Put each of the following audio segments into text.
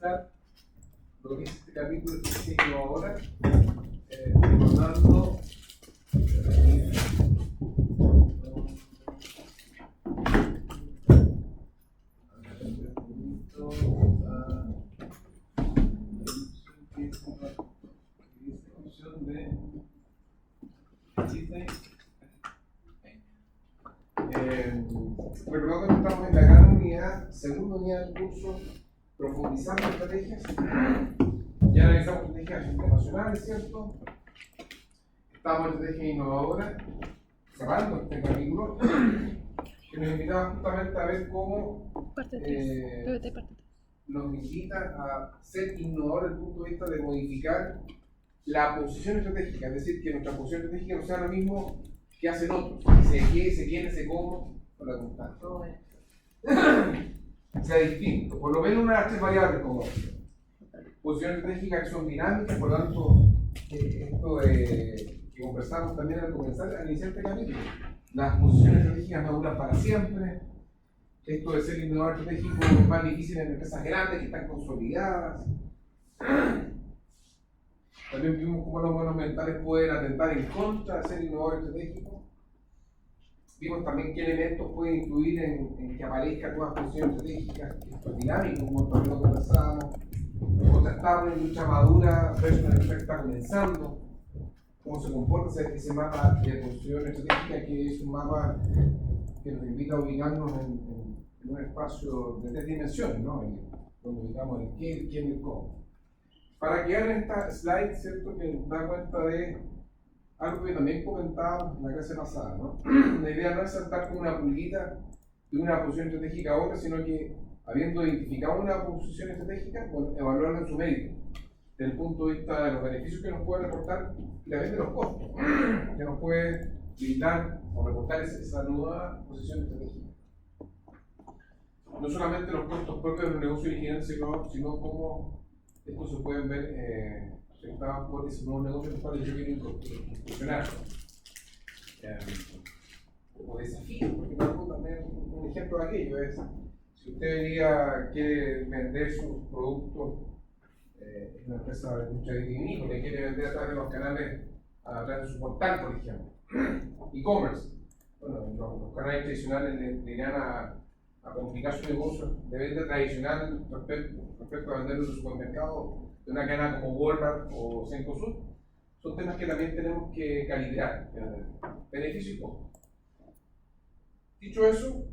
comenzar lo que es este capítulo que tengo ahora, recordando recordando que estamos en la gran unidad, segunda unidad del curso, profundizando estrategias. Ya analizamos estrategias internacionales, ¿cierto? Estamos en estrategias innovadoras, cerrando este capítulo, que nos invitaba justamente a ver cómo nos invita a ser innovadores desde el punto de vista de modificar la posición estratégica, es decir, que nuestra posición estratégica no sea lo mismo que hacen otros, se quiere, se cómo, o la constante. Sea distinto, por lo menos una de las tres variables como posición estratégica que son dinámicas, por lo tanto, esto que conversamos también al comenzar, al iniciar este capítulo, las posiciones estratégicas no duran para siempre, esto de ser innovador estratégico es más difícil en empresas grandes que están consolidadas. También vimos cómo los modelos mentales pueden atentar en contra de ser innovador estratégico. Vimos también qué elementos pueden influir en que aparezcan nuevas posiciones estratégicas, esto es dinámico, como también lo conversábamos. Otra etapa de lucha madura versus una lucha que está comenzando. Cómo se comporta ese mapa de posición estratégica, que es un mapa que nos invita a ubicarnos en un espacio de tres dimensiones, ¿no? Donde ubicamos el qué, el quién y el cómo. Para quedar en esta slide, ¿cierto? Que nos da cuenta de algo que también comentábamos en la clase pasada, ¿no? La idea no es saltar como una pulguita de una posición estratégica a otra, sino que, habiendo identificado una posición estratégica, bueno, evaluarla en su mérito, desde el punto de vista de los beneficios que nos puede reportar y también de los costos que nos puede limitar o reportar esa nueva posición estratégica. No solamente los costos propios de un negocio original, sino cómo estos se pueden ver afectados por ese nuevo negocio en el cual yo quiero incursionar. Como desafío, porque también un ejemplo de aquello es, si usted quiere vender sus productos en una empresa de industria vitivinícola, le quiere vender a través de los canales, a través de su portal, por ejemplo, e-commerce, bueno, los canales tradicionales le irán a complicar su negocio de venta tradicional respecto a venderlo en su supermercado de una cadena como Walmart o Cencosud. Son temas que también tenemos que calibrar, beneficio y costo. Dicho eso,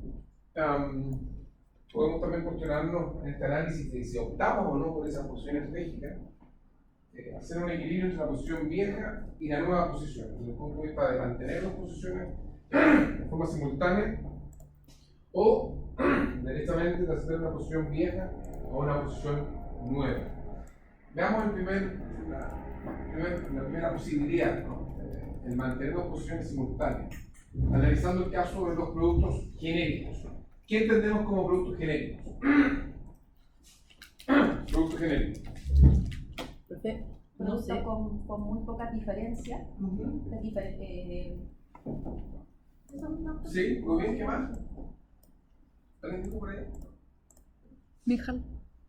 podemos también cuestionarnos en este análisis de si optamos o no por esa posición estratégica, hacer un equilibrio entre la posición vieja y la nueva posición, desde el punto de vista de mantener las posiciones de forma simultánea o directamente de hacer una posición vieja a una posición nueva. Veamos la primera posibilidad, ¿no? El mantener dos posiciones simultáneas, analizando el caso de los productos genéricos. ¿Qué entendemos como productos genéricos? Productos genéricos. No sé, con muy poca diferencia. Sí, muy bien, ¿qué más? ¿Alguien dijo por ahí? Mijal.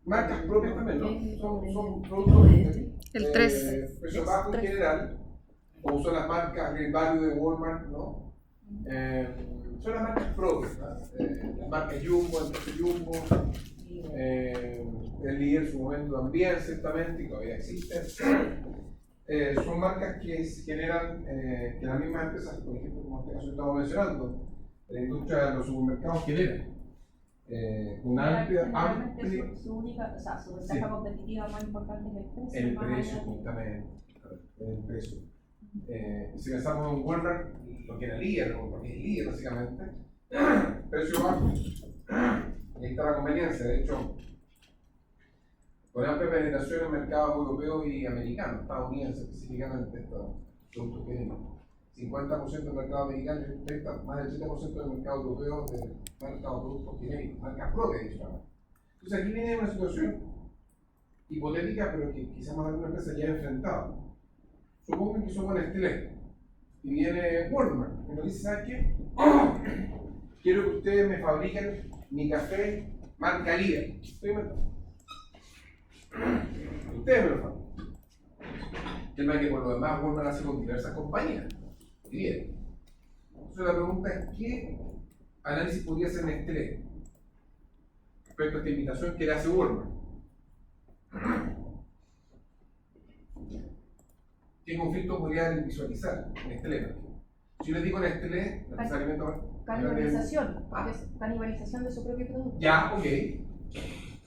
Marcas propias también, ¿no? Son productos El 3. precio bajo en general, como son las marcas Great Value de Walmart, ¿no? Son las marcas propias, ¿no? Las marcas Jumbo, el precio Jumbo, el líder en su momento también, ciertamente, y todavía existen. Son marcas que se generan, que las mismas empresas, por ejemplo, como en este caso estamos mencionando, la industria de los supermercados generan. Una amplia. Su única, o sea, su ventaja competitiva más importante es el precio. El precio, justamente. El precio. Si pensamos en Walmart, lo que era líder, o lo que es líder básicamente, precio bajo, ahí está la conveniencia. De hecho, con amplia penetración en mercados europeos y americanos, estadounidenses específicamente, estos productos que vienen. 50% del mercado americano y más del 70% del mercado europeo de mercado de productos genéricos, marcas propias, digamos. Entonces aquí viene una situación hipotética, pero que quizás más de alguna empresa ya ha enfrentado. Supongan que somos Nestlé y viene Walmart y nos dice, ¿sabes qué? Quiero que ustedes me fabriquen mi café marca líder. Estoy inventando. ustedes me lo faltan. Tema que por lo demás Walmart hace con diversas compañías. Y bien. Entonces la pregunta es, ¿qué análisis podría hacer Nestlé respecto a esta invitación que le hace Walmart? ¿Qué conflicto podría visualizar Nestlé? Si yo les digo Nestlé, no necesariamente... Canibalización, porque es canibalización de su propio producto. Ya, ok.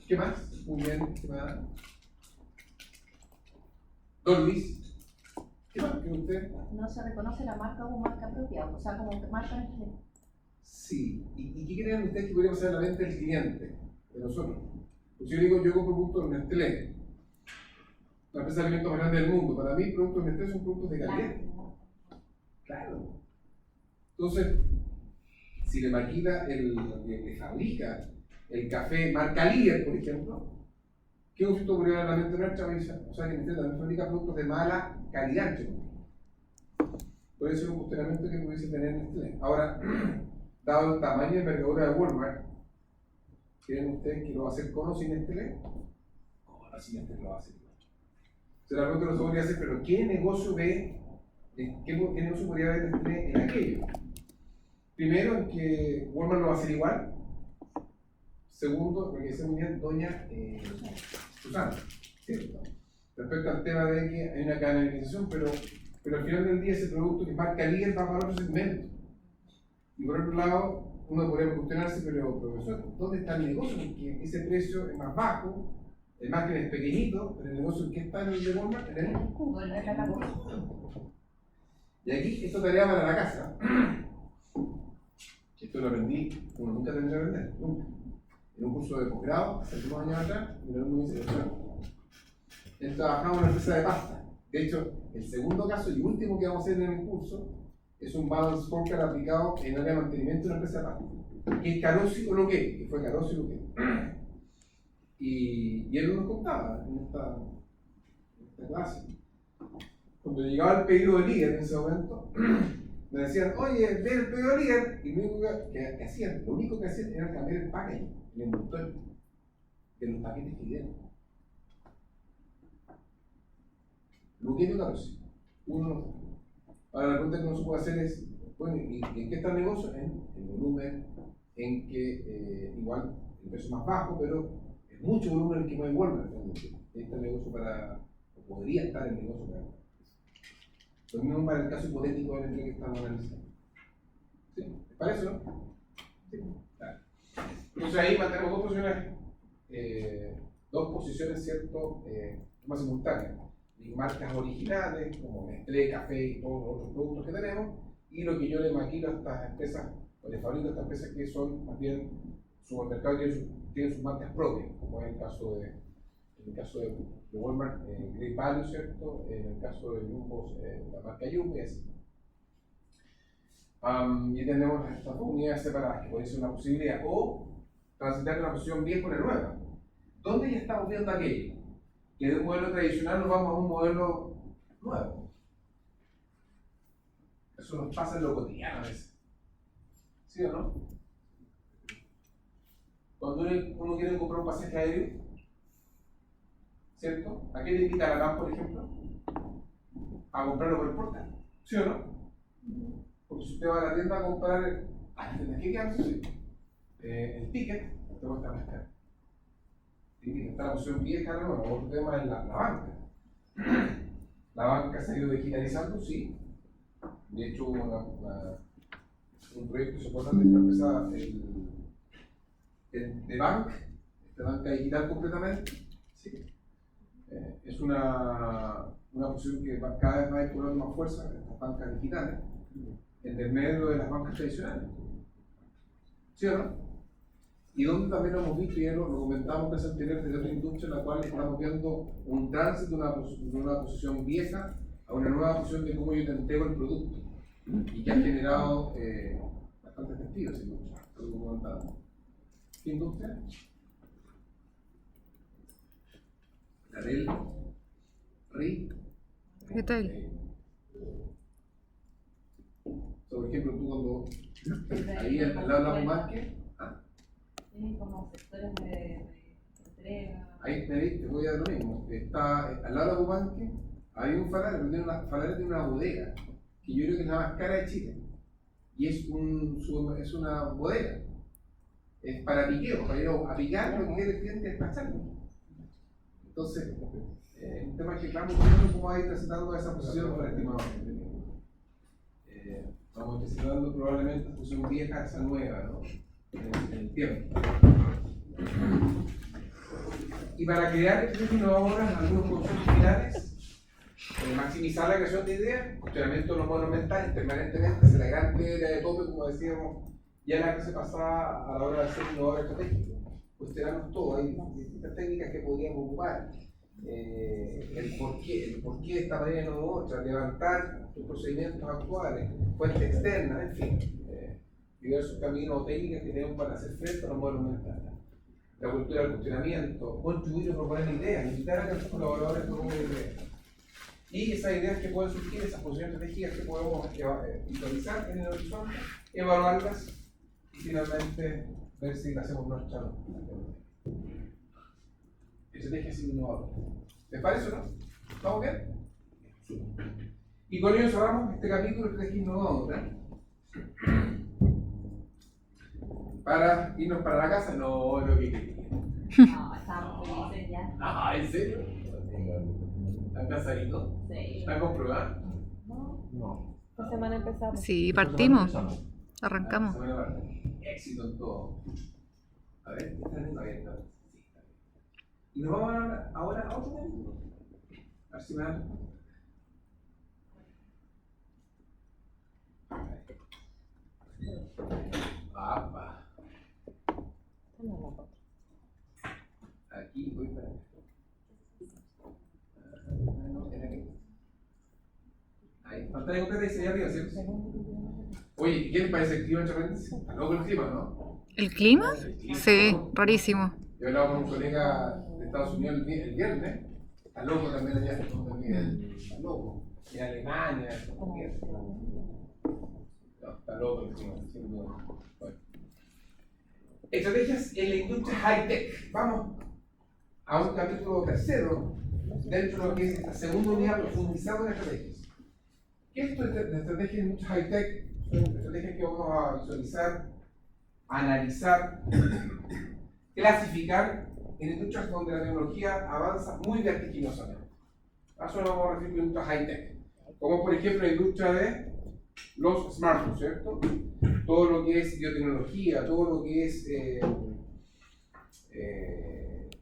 ¿Qué más? Muy bien, ¿qué más? Don Luis, ¿qué más que usted? No se reconoce la marca como marca propia, o sea, como marca Nestlé. Sí. ¿Y qué creen ustedes que podría pasar en la mente del cliente, de nosotros? Pues yo digo, yo compro productos de Nestlé, la empresa de alimentos más grande del mundo. Para mí, productos de Nestlé son productos de calidad. Claro. Entonces, si le maquila, le fabrica el café marca líder, por ejemplo, ¿qué conflicto podría haber en la mente nuestra? O sea, que Nestlé también fabrica productos de mala calidad, chicos. Puede ser un cuestionamiento que pudiese tener Nestlé. Ahora, dado el tamaño y envergadura de Walmart, ¿creen ustedes que lo va a hacer con o sin Nestlé? Ahora sí Nestlé lo va a hacer. Se la pregunta no se podría hacer, pero ¿qué negocio qué negocio podría haber Nestlé en aquello? Primero, en que Walmart lo va a hacer igual. Segundo, porque dice muy bien doña Susana, ¿cierto? Respecto al tema de que hay una canalización, pero al final del día ese producto que marca líder va para otro segmento. Y por otro lado, uno podría cuestionarse, pero profesor, ¿dónde está el negocio? Porque ese precio es más bajo, el margen es pequeñito, pero el negocio en qué está en el de Walmart, en el cubo, en la categoría. Y aquí, esto tarea para la casa. Esto lo aprendí, uno nunca tendría que aprender, nunca. En un curso de posgrado, hace algunos años atrás, mi alumno me dice, él trabajaba en una empresa de pasta. De hecho, el segundo caso y último que vamos a hacer en el curso es un balance scorecard aplicado en área de mantenimiento de una empresa de pasta. Que es Carosi o lo que fue Carosi o lo que. Y él nos contaba en esta clase. Cuando llegaba el pedido de líder en ese momento, me decían, oye, ve el pedido de líder. Y lo único que hacían, era cambiar el packaging, el envoltorio de los paquetes que dieron. Lo que yo Carosi. Ahora la pregunta que uno se puede hacer es, bueno, ¿y en qué está el negocio? En el volumen, en que igual el precio es más bajo, pero es mucho volumen el que mueve Walmart. Este negocio o podría estar el negocio para eso. Lo mismo para el caso hipotético del empleo que estamos analizando. ¿Sí? ¿Les parece, no? Sí. Claro. Entonces ahí mantenemos dos posiciones, ¿cierto? Más simultáneas. Marcas originales como Nestlé, café y todos los otros productos que tenemos, y lo que yo le maquilo a estas empresas, o le fabrico a estas empresas que son más bien supermercados y tienen sus marcas propias, como es el caso de Walmart, Great Value, ¿cierto? En el caso de Jumbo, la marca Jumbo, y así. Y tenemos estas dos unidades separadas, que puede ser una posibilidad, o transitar de una posición vieja a una nueva. ¿Dónde ya estamos viendo aquello? Que de un modelo tradicional nos vamos a un modelo nuevo. Eso nos pasa en lo cotidiano a veces. ¿Sí o no? Cuando uno quiere comprar un pasaje aéreo, ¿cierto? ¿A qué le invita a la TAM, por ejemplo? A comprarlo por el portal. ¿Sí o no? Porque si usted va a la tienda a comprar, ¿qué hace? El ticket, te cuesta más caro. Está la opción vieja, ¿no? Otro tema es la banca. La banca se ha ido digitalizando, sí. De hecho, hubo un proyecto importante de esta empresa, de banca, esta banca digital completamente. Sí. Es una posición que cada vez va a ir cobrando más fuerza en las bancas digitales, en el medio de las bancas tradicionales. ¿Sí o no? Y donde también lo hemos visto, y lo comentamos en vez anterior de otra industria, en la cual estamos viendo un tránsito de una posición vieja a una nueva posición de cómo yo te entrego el producto, y que ha generado bastante sentido, sin duda. ¿Qué industria? La del Retail. Por ejemplo, tú cuando ahí al lado de la marca, Sí, como sectores de entrega. ahí te voy a dar lo mismo. Está al lado de Pupanque, hay un Falabella, pero tiene una bodega, que yo creo que es la más cara de Chile. Y es una bodega. Es para piqueo, para ir a picar lo que quiere el cliente es despacharlo. Entonces, un tema que estamos viendo cómo va a ir presentando esa posición para estimado. Vamos presentando probablemente posición vieja, esa nueva, ¿no? En el tiempo. Y para crear estas innovadoras, algunos conceptos finales, maximizar la creación de ideas, cuestionamiento de los modelos mentales permanentemente, es la gran piedra de tope, como decíamos ya en la clase pasada a la hora de hacer innovador estratégico. Cuestionarnos todo, hay distintas técnicas que podríamos ocupar. El por qué de esta manera y no de otra, levantar los procedimientos actuales, fuentes externas, en fin, diversos caminos o técnicas que tenemos para hacer frente a los modelos mentales. La cultura del cuestionamiento, contribuir o proponer ideas, invitar a que los colaboradores propongan ideas. Y esas ideas que pueden surgir, esas posiciones estratégicas que podemos visualizar en el horizonte, evaluarlas y finalmente ver si las hacemos nuestra. Estrategias innovadoras. ¿Les parece o no? ¿Estamos bien? Y con ello cerramos este capítulo de estrategia innovadora. Para irnos para la casa, no lo que quería. No, estábamos felices ya. Ah, ¿en serio? ¿Están casaditos? Sí. ¿Están comprobados? No. Esta semana empezamos. Sí, partimos. Arrancamos. Éxito en todo. A ver, ¿está bien? Está bien. Sí, está bien. Y nos vamos ahora a otro capítulo. A ver si me dan. Apa. Aquí voy para acá. No, era aquí. Ahí, pantalla completa dice allá arriba, ¿cierto? Oye, ¿qué les parece el clima entre paréntesis? Está loco el clima, ¿no? ¿El clima? El clima, Sí, ¿no? rarísimo. Yo hablaba con un colega de Estados Unidos el viernes. Está loco también allá, también. Está loco. En Alemania, también. No, está loco el clima, sin duda. Bueno. Estrategias en la industria high-tech. Vamos a un capítulo tercero dentro de lo que es esta segunda unidad profundizando en estrategias. ¿Qué es esto de estrategias en la industria high-tech? Son estrategias que vamos a visualizar, analizar, clasificar en industrias donde la tecnología avanza muy vertiginosamente. A eso nos vamos a referir a industria high-tech. Como por ejemplo la industria de los smartphones, ¿cierto? Todo lo que es biotecnología, todo lo que es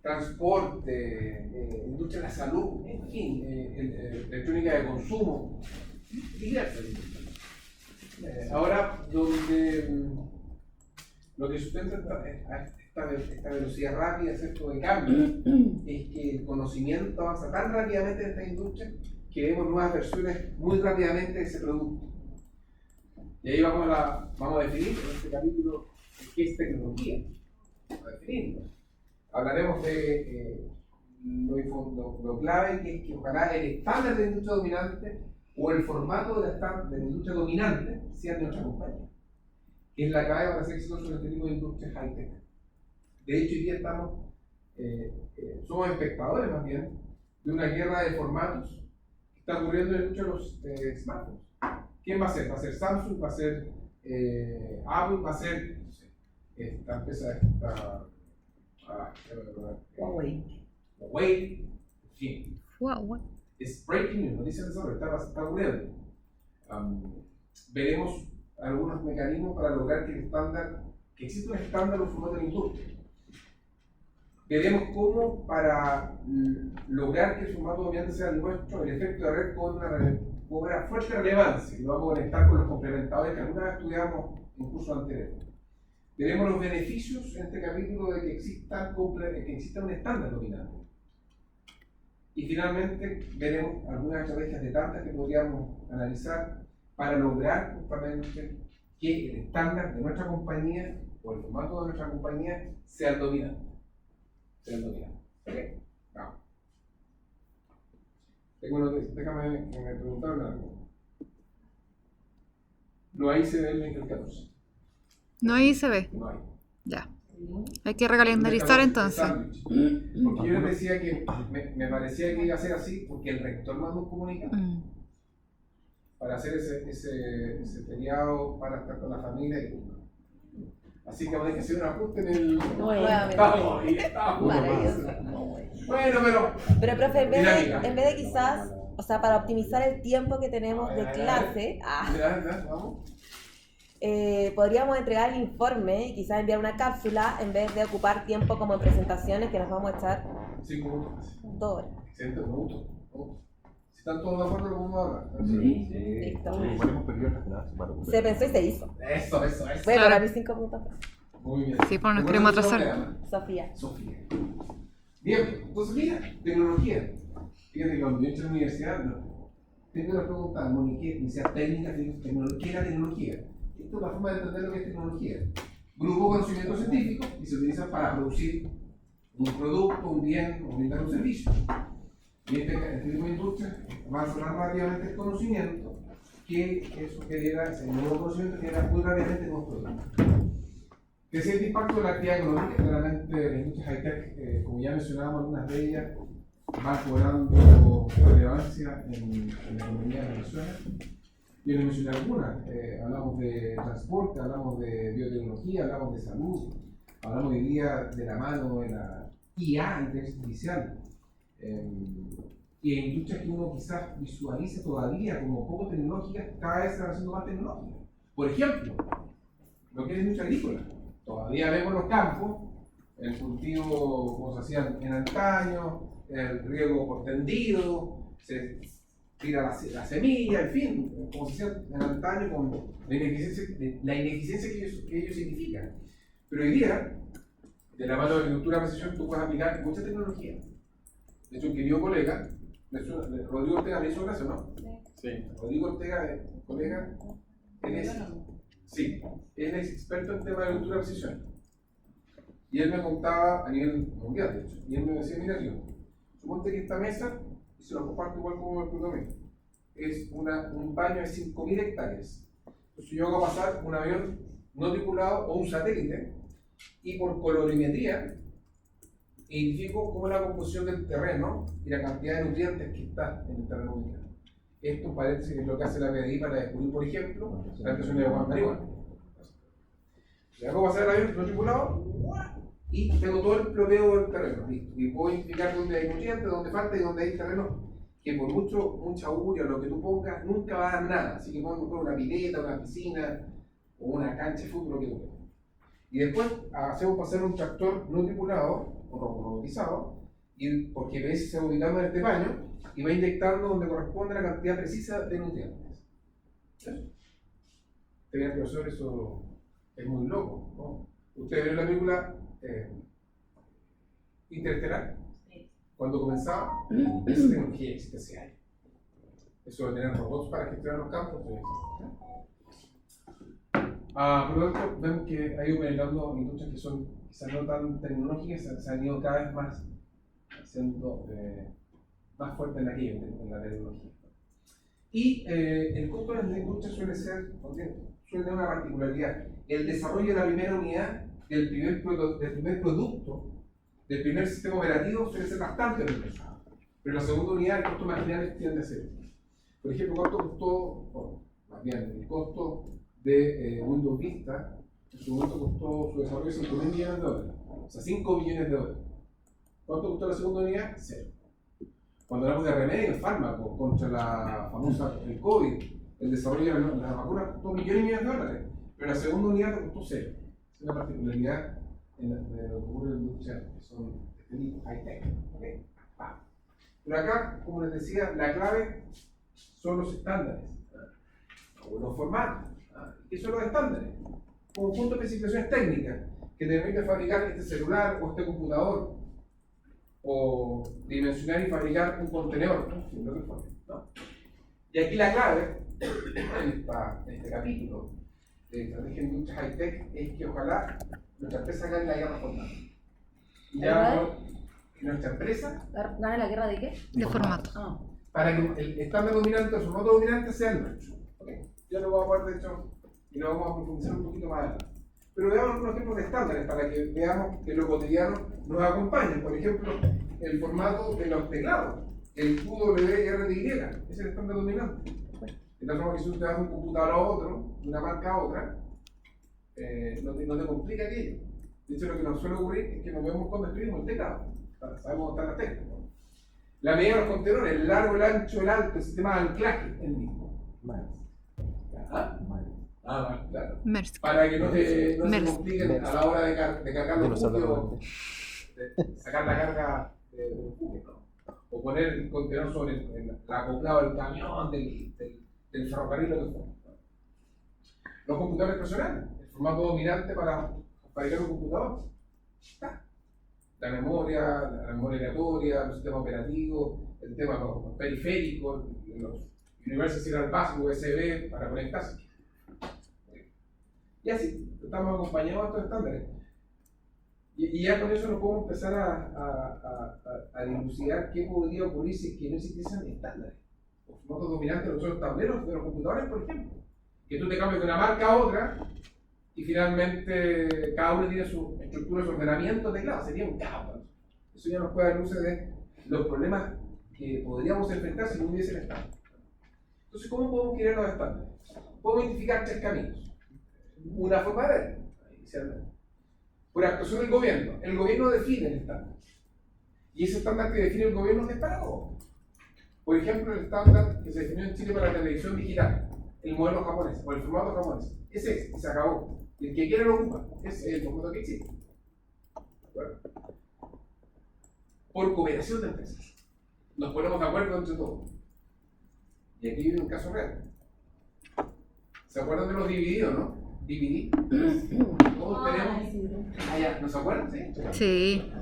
transporte, industria de la salud, en fin, electrónica de consumo, diversas industrias. Ahora, donde lo que sustenta esta velocidad rápida, ¿cierto?, de cambio, es que el conocimiento avanza tan rápidamente en esta industria que vemos nuevas versiones muy rápidamente de ese producto. Y ahí vamos a definir en este capítulo qué es tecnología. Vamos a definirlo. Hablaremos de lo clave que es que ojalá el estándar de la industria dominante o el formato de la industria dominante sea de nuestra compañía, que es la clave para ser exitoso en este tipo de industria high-tech. De hecho, hoy día somos espectadores más bien de una guerra de formatos que está ocurriendo en la industria de los smartphones. ¿Quién va a ser? ¿Va a ser Samsung? ¿Va a ser Apple? ¿Va a ser no sé, esta empresa? Huawei. En fin. Wow. Es breaking news, noticias de sobre, está ocurriendo. Veremos algunos mecanismos para lograr que exista un estándar o formato de la industria. Veremos cómo para lograr que el formato dominante sea el nuestro, el efecto de red cobra fuerte relevancia y lo vamos a conectar con los complementadores que alguna vez estudiamos en cursos anteriores. Veremos los beneficios en este capítulo de que exista un estándar dominante. Y finalmente veremos algunas estrategias de tantas que podríamos analizar para lograr justamente que el estándar de nuestra compañía o el formato de nuestra compañía sea el dominante. ¿Ok? Vamos. Tengo una noticia, déjame que me preguntaron algo. No hay se ve el 14. No ahí se ve. No hay. Ya. Hay que recalendarizar entonces. Sándwich. Porque yo les decía que me parecía que iba a ser así porque el rector mandó un comunicado para hacer ese feriado para estar con la familia. Así que hay que hacer un ajuste en el... Maravilloso. Bueno, Pero profe, Dinámica. en vez de quizás, o sea, para optimizar el tiempo que tenemos de clase, vamos. podríamos entregar el informe y quizás enviar una cápsula en vez de ocupar tiempo como en presentaciones que nos vamos a echar 5 minutos. 2 horas. Excelente, me gusta. Si están todos de acuerdo, lo vamos a hablar. Listo. Podemos pedir las clases para Se pensó y se hizo. Eso. Bueno, Claro. para mis 5 minutos. Muy bien. Sí, pues nos queremos atrasar. Sofía. Sofía. Bien, entonces mira, tecnología. Fíjate que cuando yo entré a la universidad, tengo una pregunta, Monique, me decía técnica, ¿qué era tecnología? Esto es la forma de entender lo que es tecnología. Grupo de conocimiento científico y se utiliza para producir un producto, un bien o brindar un servicio. Y este tipo de industria va a sonar relativamente el conocimiento que eso genera, ese nuevo conocimiento genera muy rápidamente nuevos productos. Creciente impacto de la actividad económica, claramente las industrias high-tech, como ya mencionábamos, algunas de ellas van cobrando relevancia en la economía de Venezuela. Yo les mencioné algunas, hablamos de transporte, hablamos de biotecnología, hablamos de salud, hablamos hoy día de la mano de la IA, inteligencia artificial, y en industrias que uno quizás visualiza todavía como poco tecnológicas, cada vez se van haciendo más tecnológicas. Por ejemplo, lo que es la industria agrícola. Todavía vemos los campos, el cultivo como se hacía en antaño, el riego por tendido, se tira la semilla, en fin, como se hacía en antaño con la ineficiencia que ellos significan. Pero hoy día, de la mano de la agricultura de precisión, tú puedes aplicar mucha tecnología. De hecho, un querido colega, Rodrigo Ortega, le hizo caso, ¿no? Sí. Rodrigo Ortega, colega, él es... Sí, él es experto en temas de agricultura de precisión. Y él me contaba a nivel mundial, de hecho. Y él me decía, mira, tío, suponte que esta mesa, y se lo comparto igual como el programa, es un baño de 5.000 hectáreas. Entonces yo hago pasar un avión no tripulado o un satélite, y por colorimetría, identifico cómo es la composición del terreno y la cantidad de nutrientes que está en el terreno ubicado. Esto parece que es lo que hace la PDI para descubrir, por ejemplo, la expresión de agua marihuana. Le hago pasar el avión no tripulado y tengo todo el ploteo del terreno, listo. Y puedo indicar dónde hay nutrientes, dónde falta y dónde hay terreno que por mucha urea o lo que tú pongas, nunca va a dar nada. Así que puedes poner una pileta, una piscina o una cancha de fútbol, lo que tú quieras. Y después hacemos pasar un tractor no tripulado o robotizado, y por GPS se va ubicando en este baño y va inyectando donde corresponde la cantidad precisa de nutrientes. ¿Sí? Tenía profesor, eso es muy loco, ¿no? Ustedes vieron la película Interestelar, cuando comenzaba, esa tecnología existe hace años. Eso de tener robots para gestionar los campos, por lo tanto, vemos que ha ido penetrando industrias que son quizás no tan tecnológicas, se han ido cada vez más siendo más fuertes en aquello, en la tecnología. Y el costo de las industrias suele tener una particularidad. El desarrollo de la primera unidad, del primer producto, del primer sistema operativo suele ser bastante riesgoso. Pero la segunda unidad, el costo marginal tiende a ser. Por ejemplo, ¿cuánto costó? Más bien, el costo de Windows Vista, en su momento costó su desarrollo $5.000 millones. O sea, $5 billones. ¿Cuánto costó la segunda unidad? 0. Cuando hablamos de remedio, fármaco contra la famosa el COVID, el desarrollo de la vacuna costó $millones y millones, pero la segunda unidad costó 0. Es una particularidad de lo que ocurre en la industria, que son este tipo high-tech. ¿Okay? Pero acá, como les decía, la clave son los estándares, o los formatos. ¿Qué son los estándares? Conjunto de especificaciones técnicas que te permiten fabricar este celular o este computador, o dimensionar y fabricar un contenedor, ¿no? Y aquí la clave en este capítulo de estrategia de industrias high-tech es que ojalá nuestra empresa gane la guerra formal. Y nuestra empresa ¿Gana la guerra de qué? De formato. para que el estándar dominante, el formato dominante sea el nuestro. ¿Okay? Ya lo vamos a ver, de hecho, y lo vamos a profundizar un poquito más adelante. Pero veamos algunos ejemplos de estándares para que veamos que lo cotidiano nos acompaña. Por ejemplo, el formato de los teclados, el QWERTY, es el estándar dominante. De tal forma que si usted va de un computador a otro, de una marca a otra, no te complica aquello. De hecho, lo que nos suele ocurrir es que nos vemos cuando escribimos el teclado. Sabemos dónde están las teclas, ¿no? La medida de los contenedores, el largo, el ancho, el alto, el sistema de anclaje, el mismo. Claro. Maersk. Para que no se Maersk. compliquen a la hora de cargar los buques, de sacar la carga de los buques, ¿no? O poner el contenedor sobre el acoplado del camión, del ferrocarril, lo que fuera. Los computadores personales, el formato dominante para fabricar un computador. Está. La memoria aleatoria, los sistemas operativos, el tema de los periféricos, los Universal Serial Bus, USB para conectarse. Y así, estamos acompañados de estos estándares. Y ya con eso nos podemos empezar a dilucidar qué podría ocurrir si es que no existiesen estándares. Los formatos dominantes de los tableros de los computadores, por ejemplo. Que tú te cambies de una marca a otra y finalmente cada uno tiene su estructura, su ordenamiento de teclado. Sería un caos. Eso ya nos puede dar luces de los problemas que podríamos enfrentar si no hubiese estándar. Entonces, ¿cómo podemos crear los estándares? Podemos identificar 3 caminos. Una forma de verlo, inicialmente. Por actuación del gobierno. El gobierno define el estándar. Y ese estándar que define el gobierno es para todos. Por ejemplo, el estándar que se definió en Chile para la televisión digital, el modelo japonés o el formato japonés. Ese es, y se acabó. Y el que quiera lo ocupa. Ese es el formato que existe. Bueno. Por cooperación de empresas. Nos ponemos de acuerdo entre todos. Y aquí viene un caso real. ¿Se acuerdan de los divididos, no? DVD. Todos tenemos. Ah, ya, ¿no se acuerdan? Sí. Sí.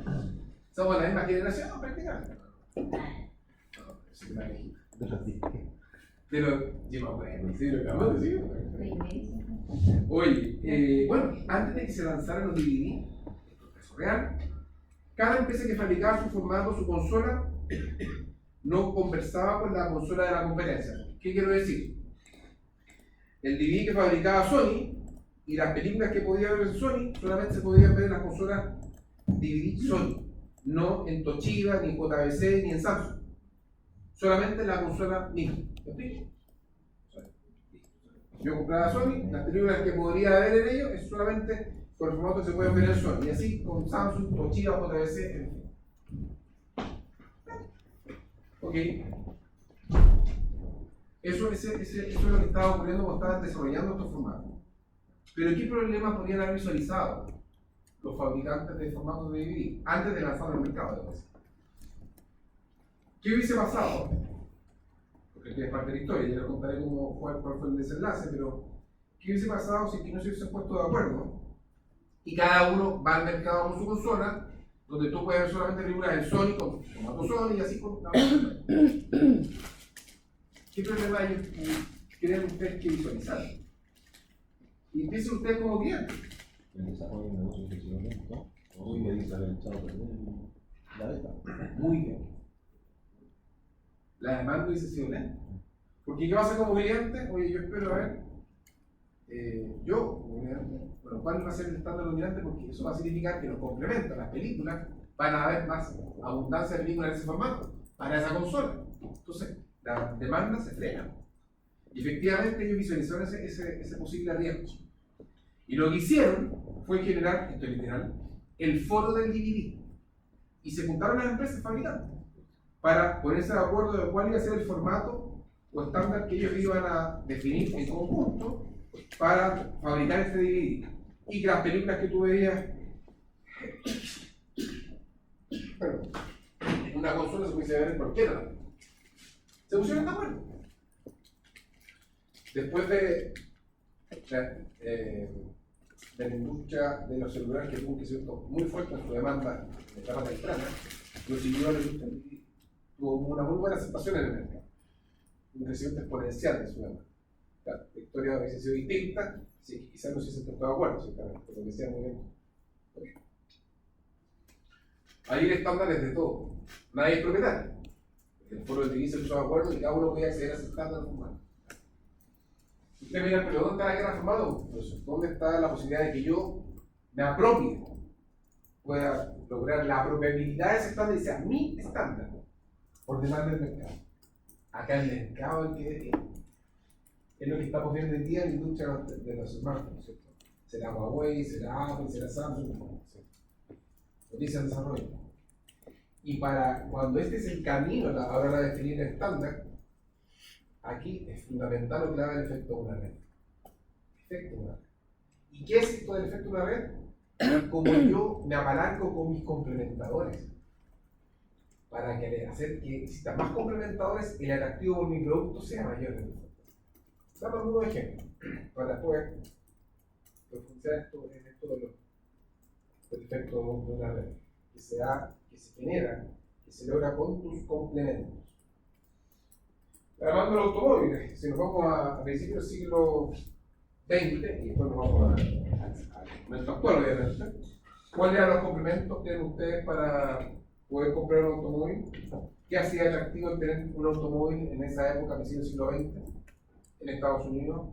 Somos la misma generación, ¿no? Prácticamente. De los. Yo me acuerdo, sí, lo acabamos de decir. Oye, bueno, antes de que se lanzaran los DVD, esto es caso real, cada empresa que fabricaba su formato, su consola, no conversaba con la consola de la competencia. ¿Qué quiero decir? El DVD que fabricaba Sony y las películas que podía ver en Sony solamente se podían ver en las consolas DVD Sony, no en Toshiba, ni en JVC, ni en Samsung. Solamente en la consola misma. ¿Me explico? Yo compraba Sony, las películas que podría ver en ellos es solamente con el formato que se pueden ver en Sony. Y así con Samsung, Toshiba, JVC, en fin. Ok. Eso es lo que estaba ocurriendo cuando estaban desarrollando estos formatos. Pero ¿qué problemas podrían haber visualizado los fabricantes de formatos de DVD antes de lanzarlo al mercado? ¿Qué hubiese pasado? Porque es parte de la historia, ya les contaré cuál fue el desenlace, pero ¿qué hubiese pasado si no se hubiesen puesto de acuerdo? Y cada uno va al mercado con su consola, donde tú puedes ver solamente películas en Sony, con formato Sony y así con la ¿Qué problema creen ustedes que visualizar? Y empiecen ustedes como clientes. El desarrollo de negocios que se lo lento, o y me dice haber echado a perder la beta. Muy bien. La demanda hubiese sido lenta. Porque ¿qué pasa como cliente? Oye, yo espero a ver, bueno, ¿cuál va a ser el estándar dominante? Porque eso va a significar que los complementos, las películas, van a haber más abundancia de películas en ese formato, para esa consola. Entonces, la demanda se frena. Y efectivamente ellos visualizaron ese posible riesgo. Y lo que hicieron fue generar, esto es literal, el foro del DVD. Y se juntaron las empresas fabricantes para ponerse de acuerdo de cuál iba a ser el formato o estándar que ellos iban a definir en conjunto para fabricar este DVD. Y que las películas que tú veías en una consola se pudiese ver en cualquiera. Se pusieron de acuerdo. Después de la industria de los celulares, que tuvo un crecimiento muy fuerte en su demanda de etapa temprana, lo siguió la industria y tuvo una muy buena aceptación en el mercado. Un crecimiento exponencial de su demanda. La historia hubiese sido distinta, sí, quizás no se sienten todos de acuerdo, ciertamente, pero que sea muy bien. Okay. Ahí el estándar es de todo. Nadie es propietario. El foro del TV se puso de acuerdo y cada uno podía acceder a ese estándar formal. Usted mira, pero ¿dónde está la guerra formada? Entonces, ¿dónde está la posibilidad de que yo me apropie, pueda lograr la apropiabilidad de ese estándar y sea mi estándar por demanda del mercado. Acá el mercado es el que define. Es lo que estamos viendo hoy día en la industria de los smartphones, ¿cierto? Será Huawei, será Apple, será Samsung, noticia de desarrollo. Y para cuando este es el camino a la hora de definir el estándar, aquí es fundamental lo que da el efecto de una red. Efecto de una red. ¿Y qué es esto del efecto de una red? Como yo me apalanco con mis complementadores para hacer que existan más complementadores y el atractivo por mi producto sea mayor. Dame algunos ejemplos para después profundizar en esto del efecto de una red que se genera, que se logra con tus complementos. Hablando de los automóviles, si nos vamos a principios del siglo XX y después nos vamos al momento actual, obviamente, ¿cuáles eran los complementos que tienen ustedes para poder comprar un automóvil? ¿Qué hacía atractivo el tener un automóvil en esa época, a principios del siglo XX, en Estados Unidos?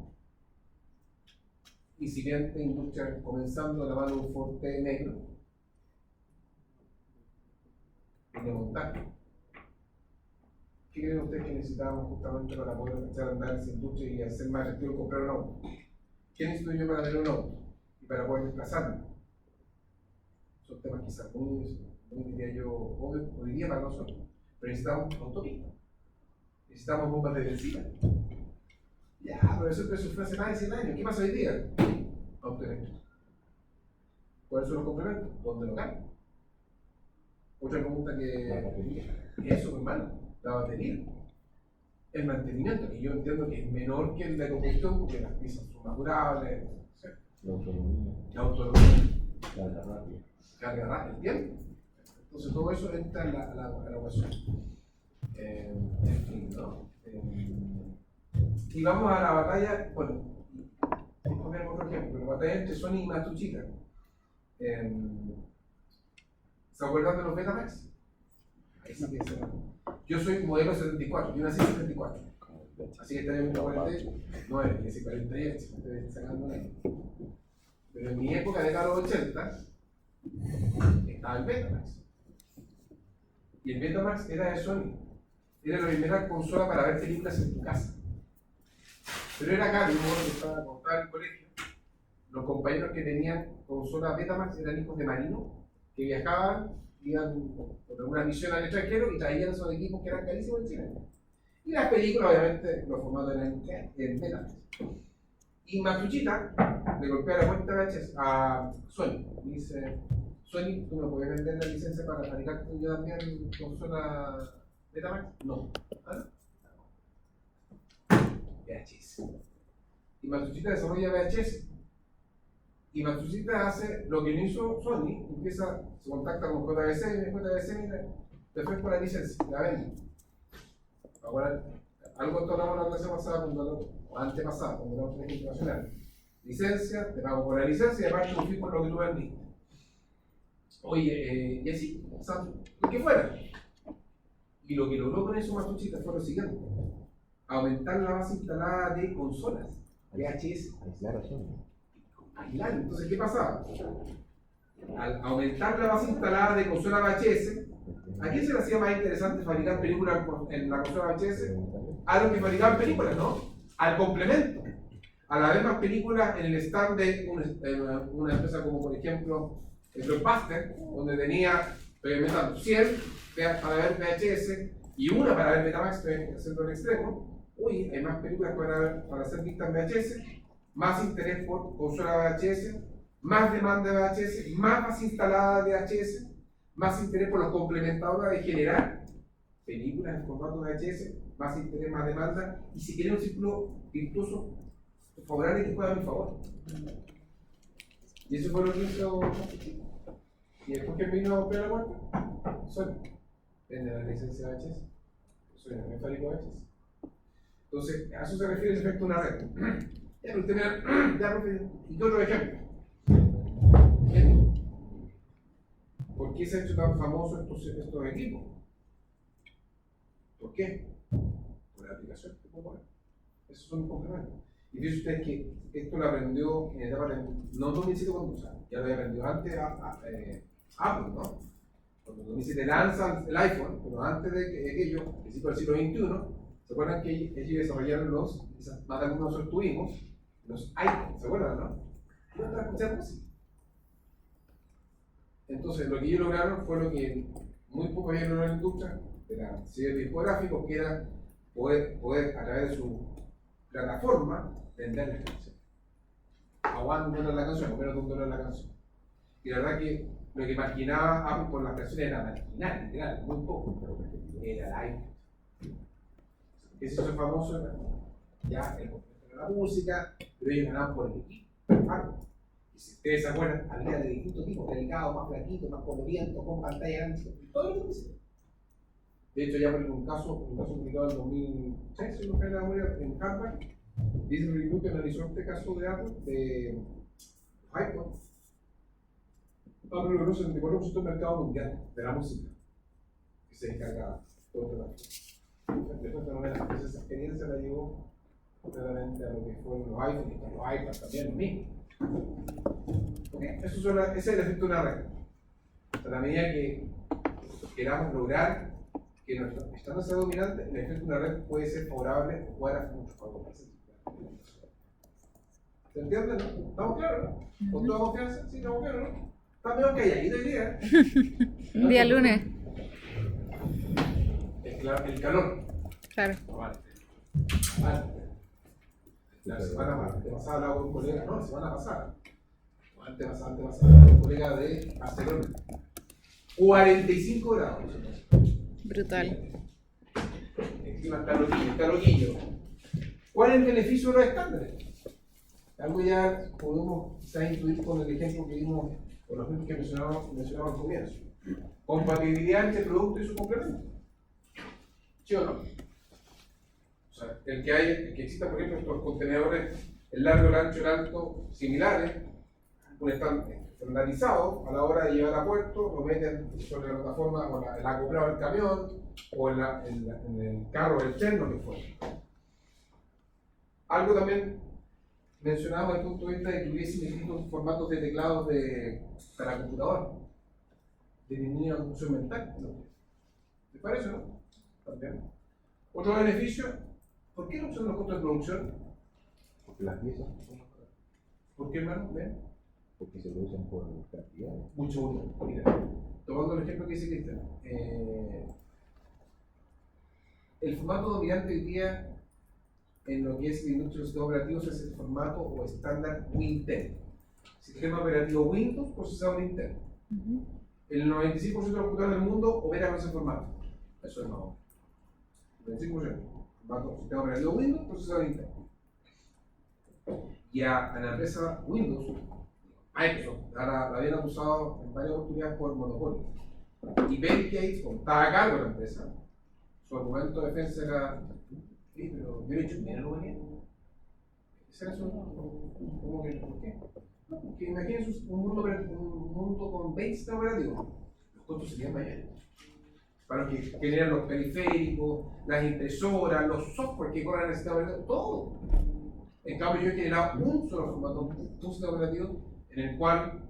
Incipiente industria comenzando a la mano de un Ford T negro de montaje. ¿Qué creen ustedes que necesitábamos justamente para poder empezar a andar en esa industria y hacer más atractivo comprar un auto? ¿Qué necesito yo para tener un auto y para poder desplazarme? Son temas quizás muy diría yo, hoy día para nosotros. Pero necesitamos autopistas, necesitamos bombas de benzina. Ya, pero eso fue hace más de 100 años. ¿Qué pasa hoy día? Auto eléctrico. ¿Cuáles son los complementos? ¿Dónde lo ganan? Otra pregunta que eso, hermano, la batería. El mantenimiento, que yo entiendo que es menor que el de combustión porque las piezas son más durables. ¿Sí? La autonomía. Carga rápida. El tiempo. Entonces todo eso entra en la ecuación. En fin, ¿no? Y vamos a la batalla, bueno, voy a poner otro ejemplo, la batalla entre Sony y Matsushita. ¿Se acuerdan de los Betamax? Ahí sí que se Yo soy modelo 74, yo nací en 74. Así que este año 49, que es 48, estoy sacando un año. Pero en mi época de los 80, estaba el Betamax. Y el Betamax era de Sony. Era la primera consola para ver películas en tu casa. Pero era caro, yo estaba en el colegio. Los compañeros que tenían consola Betamax eran hijos de marinos que viajaban, iban por alguna misión al extranjero y traían esos equipos que eran carísimos en Chile. Y las películas, obviamente, los formatos eran en Betamax. Y Matsushita le golpea la puerta a Sony. Y dice: Sony, ¿tú me puedes vender la licencia para fabricar yo también consola Betamax? No. ¿Ah? VHS. Y Matsushita desarrolla VHS. Y Matsushita hace lo que no hizo Sony, se contacta con JVC y JVC le ofrezco la licencia, la vende. Ahora, algo esto hablamos la clase pasada, o antepasada, cuando hablamos de internacional. Licencia, te pago por la licencia y además te confío por lo que tú vendiste. Oye, y así, lo que fuera. Y lo que logró con eso Matsushita fue lo siguiente: aumentar la base instalada de consolas VHS. Aislar. Entonces, ¿qué pasaba? Al aumentar la base instalada de consola VHS, ¿a quién se le hacía más interesante fabricar películas en la consola VHS? A los que fabricaban películas, ¿no? Al complemento. Al haber más películas en el stand de una empresa como, por ejemplo, el Blockbuster, donde tenía 100 para ver VHS y una para ver Betamax, haciendo el extremo. Uy, hay más películas para ser vistas en VHS, más interés por consola VHS, más demanda de VHS, más base instalada de VHS, más interés por los complementadores de generar películas en formato VHS, más interés, más demanda, y si quieren un círculo virtuoso favorable que juega a mi favor. Y eso fue lo que hizo. Y después que vino a comprar la puerta, Sony vende la licencia VHS. Sony también fabricó VHS. Entonces, a eso se refiere el efecto de una red. Ya, pero usted mira, ya, profe, ¿y qué otro ejemplo? ¿Por qué se han hecho tan famosos estos equipos? ¿Por qué? Por la aplicación que puedo poner. Esos son los complementos. Y fíjense ustedes que esto lo aprendió en etapa de, no en 2007 cuando usaron, ya lo había aprendido antes Apple, ¿no? Cuando en 2007 lanzan el iPhone, pero antes de aquello, principio del siglo XXI, ¿se acuerdan que ellos desarrollaron más de algunos nosotros tuvimos, los iPhones, ¿se acuerdan, no? Y no estaban escuchando música. Entonces, lo que ellos lograron fue lo que muy poco habían logrado en la industria, eran sellos discográficos, que era poder a través de su plataforma vender las canciones. A $1 la canción, o menos de $1 la canción. Y la verdad que lo que imaginaba Apple por las canciones era marginal, literal, muy poco. Era el iPhone. Ese es el famoso, ya el concepto de la música, pero ellos ganaban por el equipo. Y si ustedes se acuerdan, había de distintos tipos, delicados, más flaquitos, más colorientos, con pantalla grande, todo lo que dice. De hecho, ya por un caso publicado en 2006, si no me acuerdo, en Harvard, dice el review que analizó este caso de Apple, de iPod. Apple logró 74% del mercado mundial de la música que se descargaba todo el rato. Después esa experiencia la llevó claramente a lo que fueron los iPhones y los iPads también, lo mismo. Okay. Ese es el efecto de una red. A la medida que queramos lograr que nuestro estándar sea dominante, el efecto de una red puede ser favorable o puede hacer mucho favor. ¿Se entiende, no? ¿Estamos claros, no? ¿Con toda confianza? Sí, estamos claros, ¿no? Está mejor calladito hoy día. Un día lunes. El calor. Claro. La semana pasada hablaba con un colega, no, la semana pasada, antepasada, un colega de Barcelona. 45 grados. Brutal. Encima está loquillo. ¿Cuál es el beneficio de los estándares? Algo ya podemos quizás intuir con el ejemplo que vimos, con los ejemplos que mencionamos al comienzo. Compatibilidad entre producto y su complemento. ¿Sí o no? O sea, el que exista, por ejemplo, estos contenedores, el largo, el ancho, el alto, similares, están estandarizados a la hora de llevar a puerto, lo meten sobre la plataforma o el acoplado del camión o en el carro del tren, lo que fuera. Algo también mencionado desde el punto de vista de que hubiese distintos formatos de teclados para computador, de ninguna función mental. ¿Les parece, no? También. Otro beneficio, ¿por qué no usan los costos de producción? Porque las piezas son más caras. ¿Por qué, hermano? ¿Ven? Porque se producen por cantidad. Mucho gusto. Mira, tomando el ejemplo que dice Cristian, el formato dominante hoy día en lo que es la industria de los sistemas operativos es el formato o estándar Wintel. Sistema operativo Windows, procesador Intel. El 95% de los computadores del mundo opera con ese formato. Eso es más o menos. 95%. Formato sistema operativo Windows, procesador Intel. Y a la empresa Windows, Microsoft, la habían acusado en varias oportunidades por monopolio. Y Bill Gates, como estaba a cargo de la empresa, su argumento de defensa era: sí, pero yo he hecho bien a la humanidad. ¿Ese era su? ¿Cómo que? ¿Por qué? No, porque imagínense un mundo con 20 sistemas operativos. Los costos serían mayores. Para los que generan los periféricos, las impresoras, los software que corren en el sistema operativo, todo. En cambio, yo he generado un solo formato, un sistema operativo, en el cual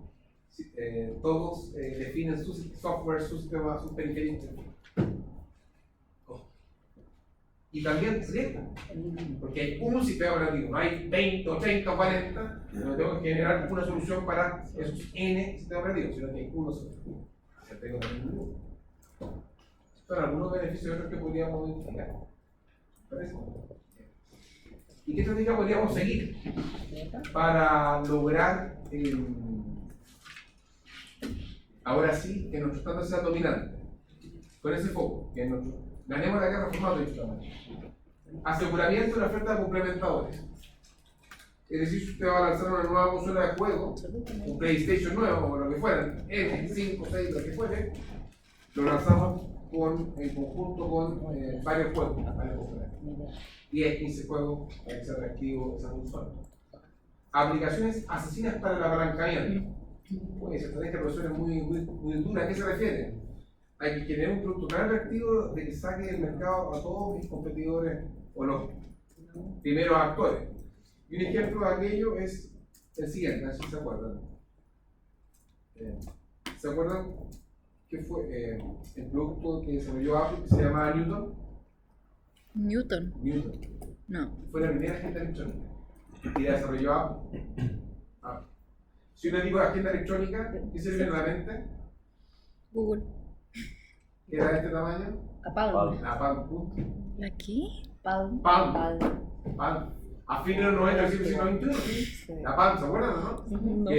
todos definen su software, su sistema, sus periféricos. Y también riesgo, porque hay un sistema operativo, no hay 20, 30 o 40, no tengo que generar una solución para esos N sistemas operativos, sino que hay uno solo. Tengo también uno. Son algunos beneficios de otros que podríamos identificar. ¿Parece? ¿Y qué estrategia podríamos seguir para lograr, ahora sí, que nuestro estándar sea dominante? Con ese foco, que ganemos la guerra formato de esta manera. Aseguramiento de la oferta de complementadores. Es decir, si usted va a lanzar una nueva consola de juego, un PlayStation nuevo o lo que fuera, el 5, 6, lo que fuere, lo lanzamos en conjunto con varios juegos, varios componentes. 10, 15 juegos para que sea atractivo esa consola. Aplicaciones asesinas para el apalancamiento. Pues esa estrategia, profesor, es muy dura. ¿A qué se refiere? Hay que generar un producto tan atractivo de que saque del mercado a todos mis competidores o los primeros actores. Y un ejemplo de aquello es el siguiente, a ver si se acuerdan. ¿Se acuerdan qué fue el producto que desarrolló Apple que se llamaba Newton? Newton. Newton. No. Fue la primera agenda electrónica y la desarrolló Apple. Si uno digo agenda electrónica, ¿qué se le viene a la mente? Google. ¿Qué era de este tamaño? A Palm. La Palm. Punto. ¿La qué? Palm. Palm. Palm. Palm. A fines de los 90, siglo XXI, la Palm, ¿se acuerdan o no? No.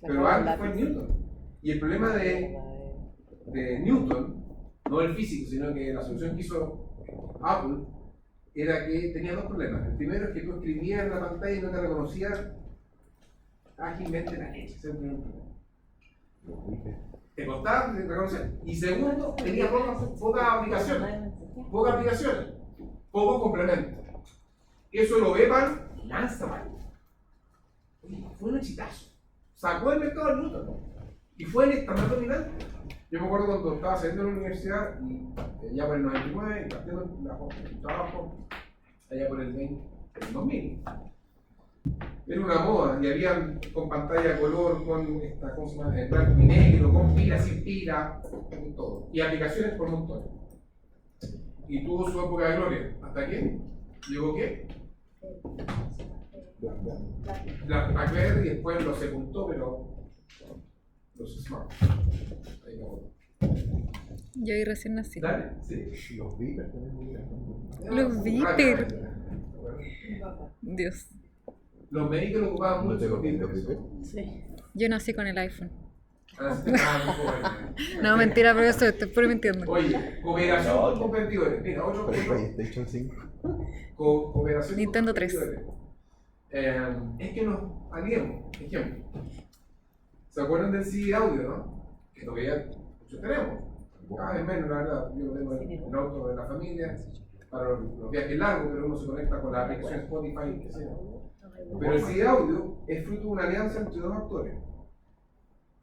Pero antes fue Newton. Y el problema de Newton, no el físico, sino que la solución que hizo Apple, era que tenía dos problemas. El primero es que tú escribías en la pantalla y no te reconocía ágilmente la leche. Ese es el primer problema. Te costaba reconocer. Y segundo, tenía pocas aplicaciones. Pocas aplicaciones. Pocos complementos. Eso lo ve Pan y lanza Pan. Oye, fue un exitazo. Sacó el mercado del Newton. Y fue el estándar dominante. Yo me acuerdo cuando estaba saliendo de la universidad y ya por el 99, partiendo el trabajo, allá por el 2000. Era una moda y había con pantalla de color, con esta cosa de blanco y negro, con pila, sin pila, con todo. Y aplicaciones por montones. Y tuvo su época de gloria. ¿Hasta qué? ¿Llegó qué? La BlackBerry después lo sepultó, pero los smartphones. Ahí lo voy. Yo ahí recién nací. Dale, sí. Los Viper también. Los Viper. Dios. Los médicos lo ocupaban ¿No mucho. te Los copias Viper. Sí. Yo nací con el iPhone. Ah, sí, muy joven. No, mentira, profesor, estoy puro mintiendo. Oye, cooperación No, con competidores. Mira, otro Pero el PlayStation 5. cooperación Nintendo con 3. competidores. Es que nos aliemos. Ejemplo. ¿Se acuerdan del CD audio, no? Que todavía muchos tenemos. Cada vez menos, la verdad. Yo lo tengo en el auto de la familia para los viajes largos, pero uno se conecta con la aplicación Spotify, qué sé yo. Pero el CD audio es fruto de una alianza entre dos actores.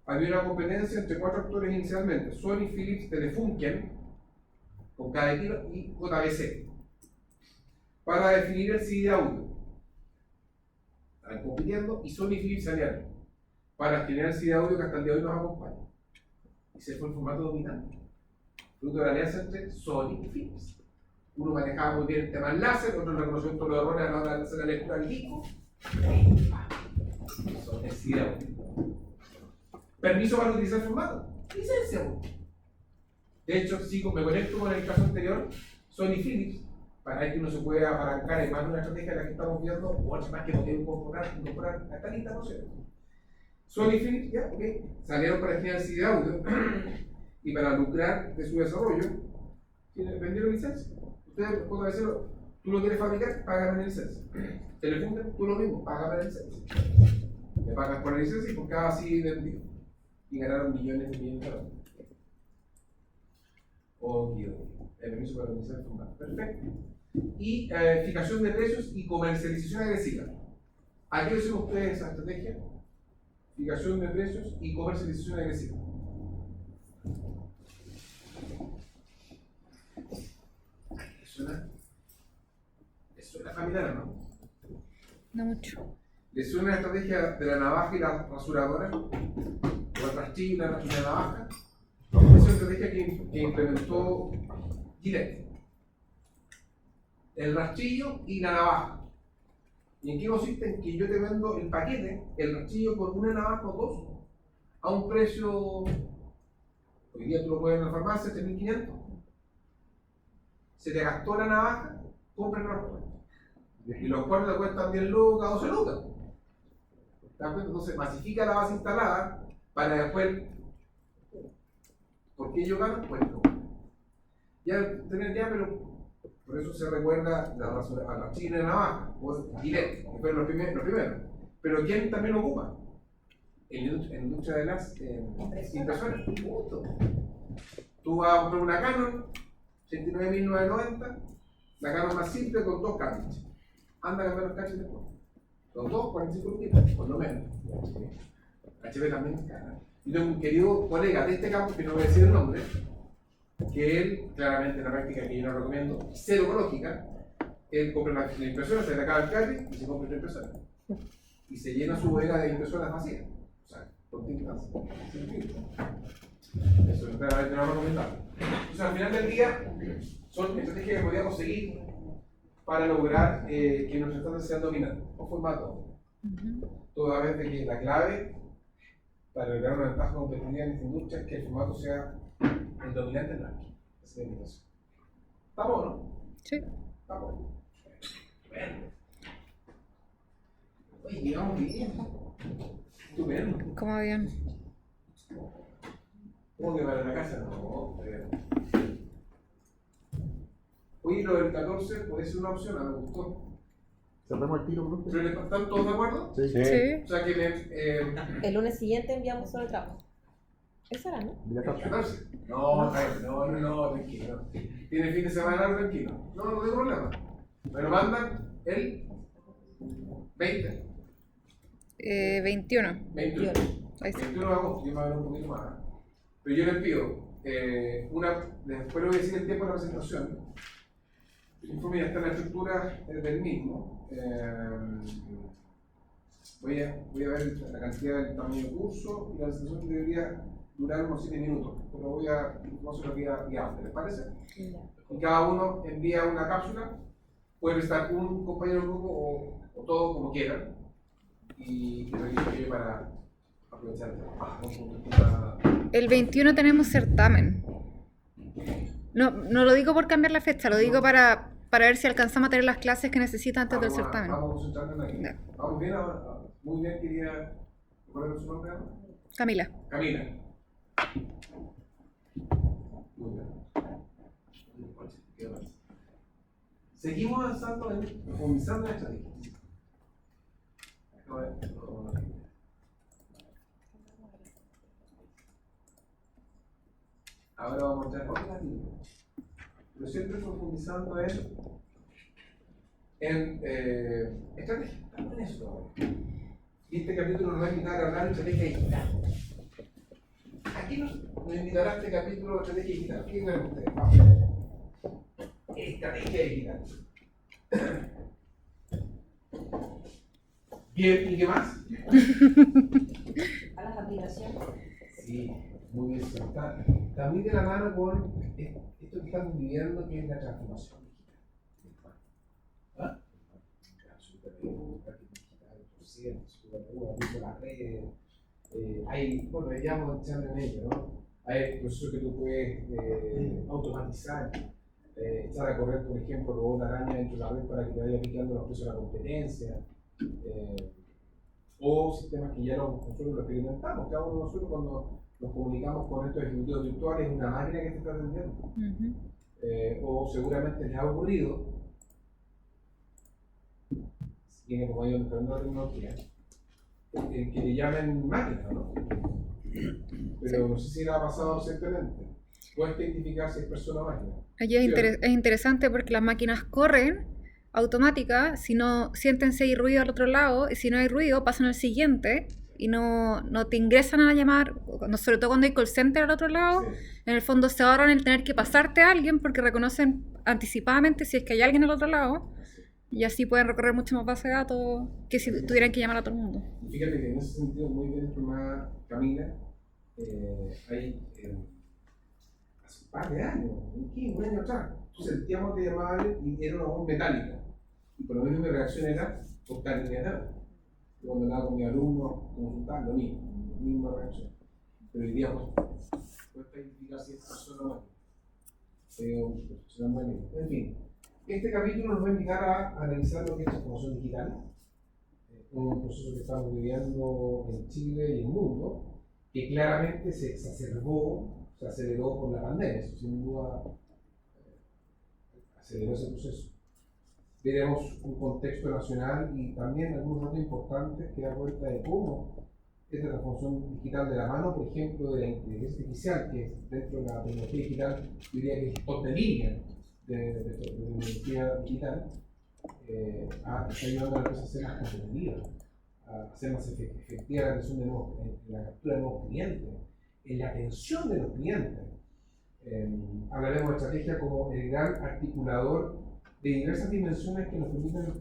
Había una competencia entre 4 actores inicialmente: Sony, Philips, Telefunken, con cada kilo, y JVC, para definir el CD audio. Estaban compitiendo y Sony y Philips se aliaron para generar el CD audio que hasta el día de hoy nos acompaña. Y se fue el formato dominante, fruto de la alianza entre Sony y Philips. Uno manejaba muy bien el tema del láser, otro reconoció todos los errores a la hora de hacer la lectura del disco. Eso es CD audio. Permiso para utilizar el formato. Licencia. De hecho, si me conecto con el caso anterior, Sony Philips, para que uno se pueda apalancar en más de una estrategia de la que estamos viendo, o otra más que podemos incorporar a esta lista, ¿no es cierto? Sony Philips, ya, ok, salieron para generar CD audio y para lucrar de su desarrollo, vendieron licencia. Ustedes, pueden decirlo, tú lo quieres fabricar, págame la licencia. Telefunken, tú lo mismo, págame la licencia. Me pagas por la licencia y por cada CD vendido. Y ganaron millones de dólares. Ok, el permiso para utilizar el formato. Perfecto. Y fijación de precios y comercialización agresiva. ¿A qué usan ustedes esa estrategia? Fijación de precios y comercialización agresiva. ¿Les suena familiar o no? No mucho. ¿Les suena la estrategia de la navaja y la rasuradora? ¿O el rastrillo y la navaja? Esa es una estrategia que implementó Gillette. El rastrillo y la navaja. ¿Y en qué consiste? En que yo te vendo el paquete, el rastrillo con una navaja o dos, a un precio, hoy día tú lo puedes en la farmacia, 3.500. Se te gastó la navaja, compra el resto. Y los cuartos te cuestan 10 lucas, 12 lucas. ¿Te das cuenta? Entonces masifica la base instalada para después. ¿Por qué ellos ganan? Pues no. Pero por eso se recuerda a la China y la navaja, por Gillette, que fueron los primeros. Pero ¿quién también lo ocupa? En la industria de las impresoras. Punto. Tú vas a comprar una Canon 89.990, la Canon más simple con 2 cartuchos. Anda a cambiar los cartuchos después. Los 2, 45 lucas, por lo menos. HP también es cara. Y tengo un querido colega de este campo, que no voy a decir el nombre, que él, claramente en la práctica que yo no recomiendo, cero ecológica, él compra la impresora, se le acaba el carry y se compra otra impresora. Y se llena su bodega de impresoras vacías. O sea, con tintas sin filtro. Eso es claramente no recomendable. Entonces, al final del día, son estrategias que podríamos seguir para lograr que nuestro estándar sea dominante o formato. Toda vez de que la clave para lograr una ventaja competitiva en esta industria es que el formato sea el dominante en la máquina. Esa es la invitación. ¿Estamos o no? Sí. Estamos. Bueno. Oye, llegamos bien. Estupendo. Como bien. ¿Cómo que para la casa? No, oye, lo del 14 puede ser una opción, a mí me gustó. ¿Cerramos el tiro, profe? ¿Pero están todos de acuerdo? Sí. Sí. O sea que El lunes siguiente enviamos solo el trabajo. Eso era, ¿no? ¿Y la cápsula? 14. No, tranquilo. Tiene fin de semana largo, tranquilo. No tengo problema. Me lo mandan el 20. 21. 21. Ahí sí. 21 de agosto, yo me voy a ver un poquito más. Pero yo les pido, después le voy a decir el tiempo de la presentación. El informe ya está en la estructura del mismo. Voy a ver la cantidad del tamaño del curso y la presentación debería durar unos 7 minutos. Pero voy a hacerlo vía antes, ¿les parece? Y cada uno envía una cápsula. Puede estar un compañero del grupo o todo como quieran. Y requiero yo para aprovechar El 21 tenemos certamen. No lo digo por cambiar la fecha, lo digo para ver si alcanzamos a tener las clases que necesita antes del certamen. Vamos a concentrarnos aquí. Ya. Vamos bien ahora. Muy bien, quería. ¿Cuál es su nombre? Camila. Camila. Muy bien. Seguimos avanzando profundizando en la estrategia. Ahora vamos a mostrar otra técnica. Pero siempre profundizando en estrategia. Estamos en eso. Y este capítulo nos va a invitar a hablar de estrategia digital. Aquí nos invitará este capítulo de estrategia digital. ¿Qué creen ustedes? Vamos. Estrategia digital. Bien, ¿y qué más? A las aplicaciones. Sí, muy bien, está muy de la mano con esto que estamos viviendo, que es la transformación digital. ¿Ah? Las redes, bueno, ya vamos echando en ello, ¿no? Hay procesos que tú puedes automatizar, echar a correr, por ejemplo, robot araña dentro de la red para que te vaya aplicando los precios de la competencia. O sistemas que ya nosotros lo experimentamos. Cada uno de nosotros cuando nos comunicamos con estos ejecutivos virtuales es una máquina que te está atendiendo. O seguramente les ha ocurrido, si tiene como ellos la tecnología, que le llamen máquina, ¿no? Pero no sé si le ha pasado recientemente. Cuesta identificar si es persona o máquina. Allí es interesante porque las máquinas corren automática, si no sienten si hay ruido al otro lado, y si no hay ruido pasan al siguiente y no te ingresan a llamar, sobre todo cuando hay call center al otro lado, Sí. en el fondo se ahorran el tener que pasarte a alguien porque reconocen anticipadamente si es que hay alguien al otro lado y así pueden recorrer mucho más base de datos que si tuvieran que llamar a todo el mundo. Fíjate que en ese sentido, muy bien informada Camila, hay hace un par de años, un año atrás, sentíamos de llamar y era una voz metálica. Y por lo menos mi reacción era cortar inmediatamente. Cuando hablaba con mi alumno, consultar, lo mismo, misma reacción. Pero hoy día, cuesta identificar si es persona o no. En fin, este capítulo nos va a invitar a analizar lo que es transformación digital, un proceso que estamos viviendo en Chile y en el mundo, que claramente se exacerbó, se aceleró con la pandemia, eso sin duda aceleró ese proceso. Veremos un contexto nacional y también algunos datos importantes que dan cuenta de cómo esta transformación digital de la mano, por ejemplo, de la inteligencia artificial, que es dentro de la tecnología digital, yo diría que es top de línea de tecnología digital, está ayudando a las empresas a ser más competitivas, a hacer más efectiva la atención en la captura de nuevos clientes, en la atención de los clientes. Hablaremos de estrategia como el gran articulador de diversas dimensiones que nos permiten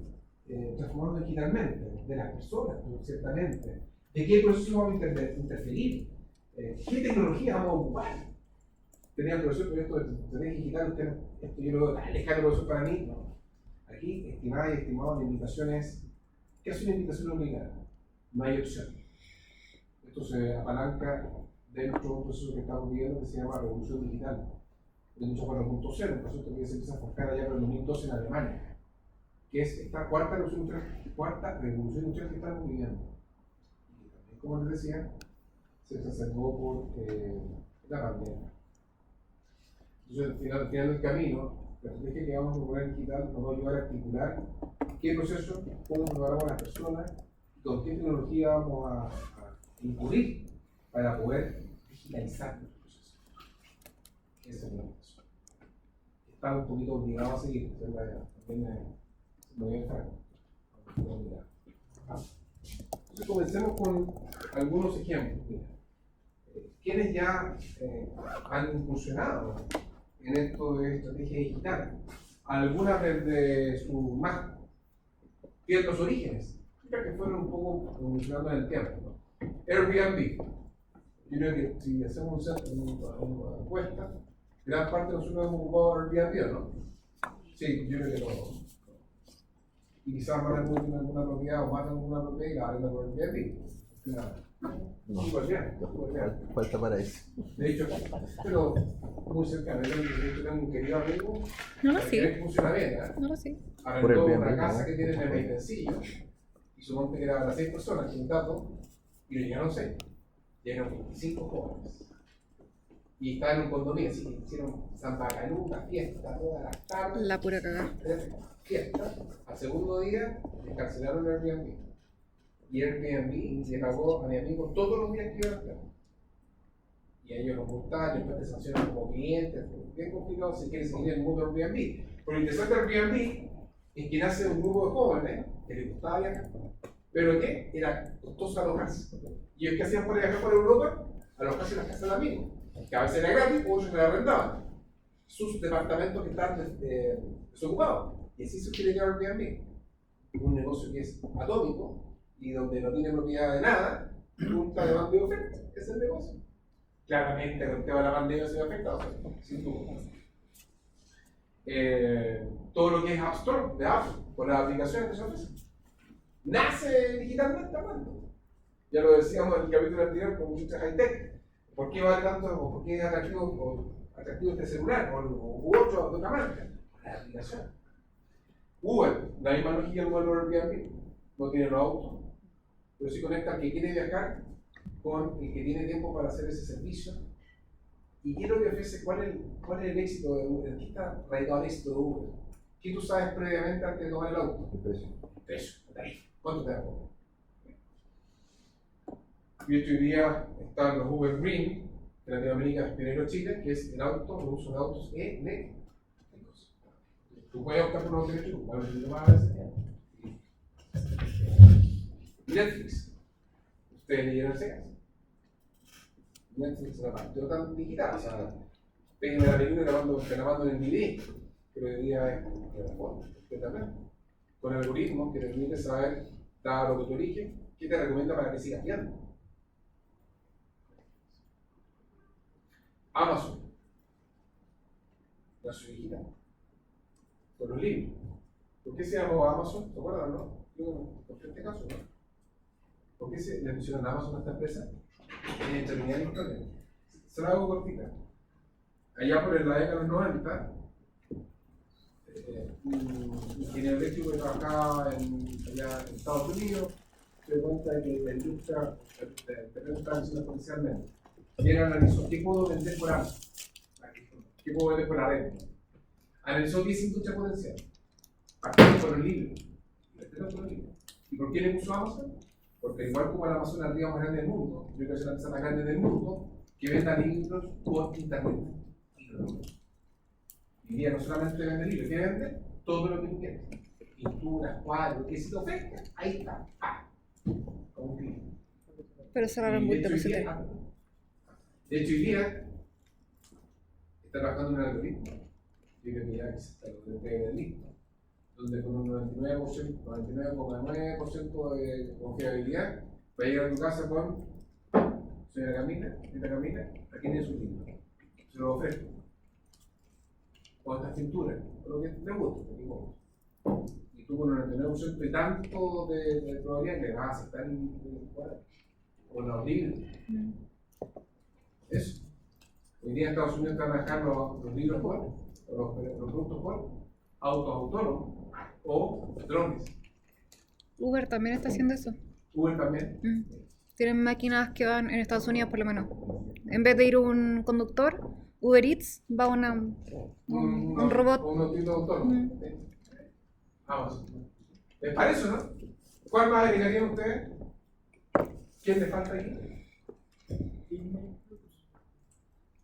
transformarnos digitalmente, de las personas, ciertamente, de qué procesos vamos a interferir, qué tecnología vamos a ocupar. Tenía el profesor, pero esto de estrategia digital, esto yo lo veo tan lejano, profesor, para mí. No. Aquí, estimada y estimado, la invitación es, ¿qué es una invitación obligada? No hay opción. Esto se apalanca dentro de un proceso que estamos viviendo que se llama revolución digital. De mucho 4.0, un proceso que se empieza a forjar allá por el 2012 en Alemania, que es esta cuarta revolución industrial que estamos viviendo. Y también, como les decía, se exacerbó por la pandemia. Entonces, al final del camino, la estrategia que vamos a proponer digital nos va a ayudar a articular qué proceso, cómo preparamos a las personas, con qué tecnología vamos a incurrir para poder digitalizar nuestro proceso. Esa es la invitación. Estamos un poquito obligados a seguir, también me voy a entrar. Entonces comencemos con algunos ejemplos. Mira, ¿quiénes ya han incursionado en esto de estrategia digital? Algunas desde sus más ciertos orígenes, que fueron un poco evolucionando en el tiempo, ¿no? Airbnb. Yo creo que si hacemos una encuesta, gran parte de nosotros hemos ocupado Airbnb, ¿no? Sí, yo creo que no. Y quizás más de alguna propiedad o más de alguna propiedad y la arrenda por Airbnb. No, Súper bien. falta para eso. De hecho, pero muy cercano. Yo tengo un querido amigo No lo que sé, funciona bien, ¿eh? no lo sé. Arrendó Por una Airbnb, casa ¿no? que tiene en el Maitencillo y suponte que era para 6 personas, sin dato, y le llegaron 6. Llegaron 25 jóvenes. Y estaba en un condominio, así que hicieron Santa Caluca, fiesta, todas las tardes. La pura cagada. Fiesta. Al segundo día, les cancelaron el Airbnb. Y Airbnb le pagó a mi amigo todos los días que iba a estar. Y a ellos nos gustaban, después te sancionan como clientes. Bien complicado si quieres seguir en el mundo de Airbnb. Pero lo interesante de Airbnb es que nace un grupo de jóvenes que les gustaba viajar, pero que era costoso alojarse. Y ellos que hacían para viajar por Europa, alojarse en las casas de amigos, que a veces era gratis o ellos se la arrendaban. Sus departamentos que están desocupados. Y así se quiere llevar Airbnb. Un negocio que es atómico y donde no tiene propiedad de nada, nunca demanda de oferta. Ese es el negocio. Claramente, con el tema de la pandemia se ve afectado, sin duda. Todo lo que es App Store, de Apple, con las aplicaciones que se ofrecen, nace digitalmente hablando. Ya lo decíamos en el capítulo anterior con mucha high-tech. ¿Por qué vale tanto, o por qué es atractivo este celular u otro de otra marca? Por la aplicación. Uber, la misma lógica del modelo de Airbnb. No tiene los autos, pero sí conecta al que quiere viajar con el que tiene tiempo para hacer ese servicio. ¿Y qué es lo que ofrece? ¿Cuál es el éxito de Uber? ¿En qué está radicado el éxito de Uber? ¿Qué tú sabes previamente antes de tomar el auto? El precio. El precio, la tarifa. ¿Cuánto te da Uber? Y hoy día están los Uber Green, en Latinoamérica, pionero Chile, que es el uso de autos eléctricos. Tú puedes optar por un auto eléctrico, a veces más a veces. Netflix. Ustedes leyeron ese caso. Netflix no partió tan digital, o sea, péguenme la película grabando en el DVD, pero hoy día es completamente. Con algoritmos que te permiten saber, dado lo que tú eliges, qué te recomienda para que sigas viendo. Amazon, la ciudad digital, con los libros. ¿Por qué se llamó Amazon? ¿Se acuerdan, no? ¿Por este caso, no? ¿Por qué le pusieron Amazon a esta empresa? En terminar la historia. Se lo hago cortita. Allá por la década de los 90, un ingeniero eléctrico que trabajaba allá en Estados Unidos se dio cuenta de que la industria estaba creciendo exponencialmente. Y él analizó qué puedo vender por Amazon, qué puedo vender por la red. Analizó 10 industrias potenciales, partiendo por los libros. ¿Y por qué le puso Amazon? Porque igual como la Amazon arriba más grande del mundo, yo creo que es la empresa más grande del mundo que venda libros por internet. Y día no solamente vende libros, ¿qué vende? Todo lo que tú quieres. Pinturas, cuadros, que si te ofrezca, ahí está. Como un clic. Pero cerraron muy tarde. De hecho, hoy día está trabajando en un algoritmo. Yo creo que ya está listo. donde con un 99,9% de confiabilidad va a llegar a tu casa con señora Camila, aquí tiene su libro, se lo ofrezco. O esta pintura, o lo que te guste, y tú con un 99% y tanto de probabilidad que vas a aceptar el cuadro, o los libros. Eso. Hoy día en Estados Unidos están manejando los libros por, o los productos por autos autónomos o drones. Uber también está haciendo eso. Uber también. Tienen máquinas que van en Estados Unidos, por lo menos. En vez de ir un conductor, Uber Eats va un robot. Un autito autónomo. Vamos. ¿Les parece, no? ¿Cuál más agregarían ustedes? ¿Quién le falta aquí?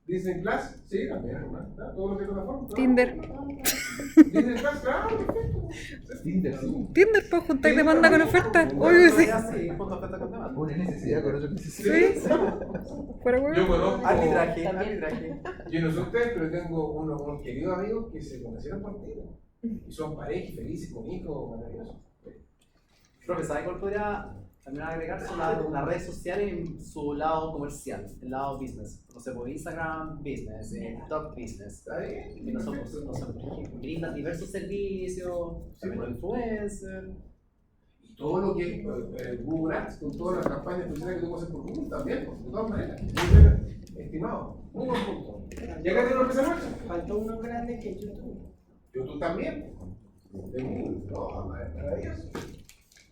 Disney Plus, sí, también, hermano. Todo lo que plataforma. Tinder. Disney Plus, claro, perfecto. Tinder, sí. Tinder, pues juntar demanda con oferta. Obvio, sí. Sí, punto oferta con demanda. Una necesidad con otra Sí. necesidad. Fuera huevo. Yo conozco. Arbitraje. Yo no sé ustedes, pero tengo unos queridos amigos que se conocieron por Tinder. Y son parejas felices con hijos maravillosos. Creo que sabe cuál podría también agregarse las redes sociales en su lado comercial, el lado business. No sé, por Instagram business, TikTok business. ¿Está bien? Que no son, brindan diversos servicios, también los influencers. Y todo lo que es Google Ads, con todas las campañas publicitarias que tengo que hacer por Google también, pues, de todas maneras. Muy bien, estimado. Muy buen punto. ¿Y acá tiene una empresa nuestra? Faltó uno grande que YouTube. YouTube también. De Google. No, maravilloso.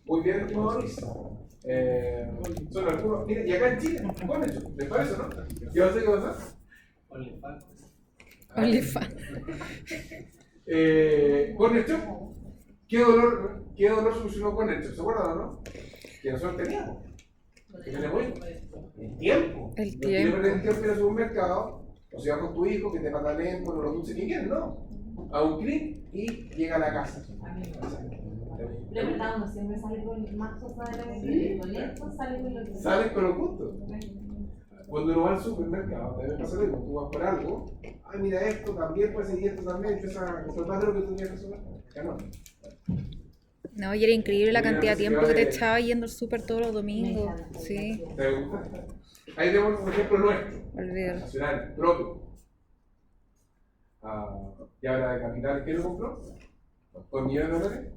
Muy bien, estimado Luis. Son algunos. Mira, y acá en Chile, con hecho, ¿les parece, no? ¿Qué va a hacer? ¿Qué va a hacer? OnlyFans. Con hecho, ¿qué dolor solucionó con hecho? ¿Se acuerdan o no? Que nosotros teníamos. Que tenemos el tiempo. El No quiero tiempo. perder el tiempo en el supermercado, o sea, con tu hijo, que te pataleen por los dulces que quieres, ¿no? A un clic y llega a la casa. Pero verdad, uno siempre sale con más cosas de lo que con esto sale con lo que Sales con lo justo. Cuando uno va al supermercado, debe pasar algo, tú vas por algo, ay mira esto también, pues y esto también, empiezas a comprar más de lo que tú tenías que hacer. Acá no. No, y era increíble la cantidad de tiempo que te echaba yendo al súper todos los domingos. Sí, ¿Te gusta? Ahí tenemos un ejemplo nuestro, olvídalo. nacional, propio. Y ahora de capital, ¿quién lo compró? ¿Con millones de dólares?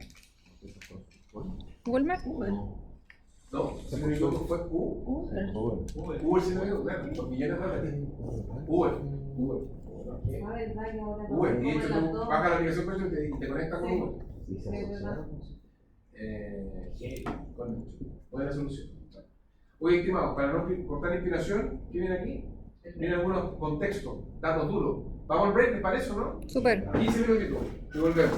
¿Walmart? No, se me equivoco, fue Uber, si no me equivoco, claro, con millones de dólares. Uber. Ah, verdad que ahora Uber, y de hecho como tú las dos. bajas la aplicación Pecho y te conectas con Sí. Uber. Sí, verdad. Buena solución. Oye, estimado, para no cortar la inspiración, ¿qué viene aquí? Vienen algunos contextos, datos duros. Vamos al break, ¿te parece o no? Súper. 15 minutitos y volvemos.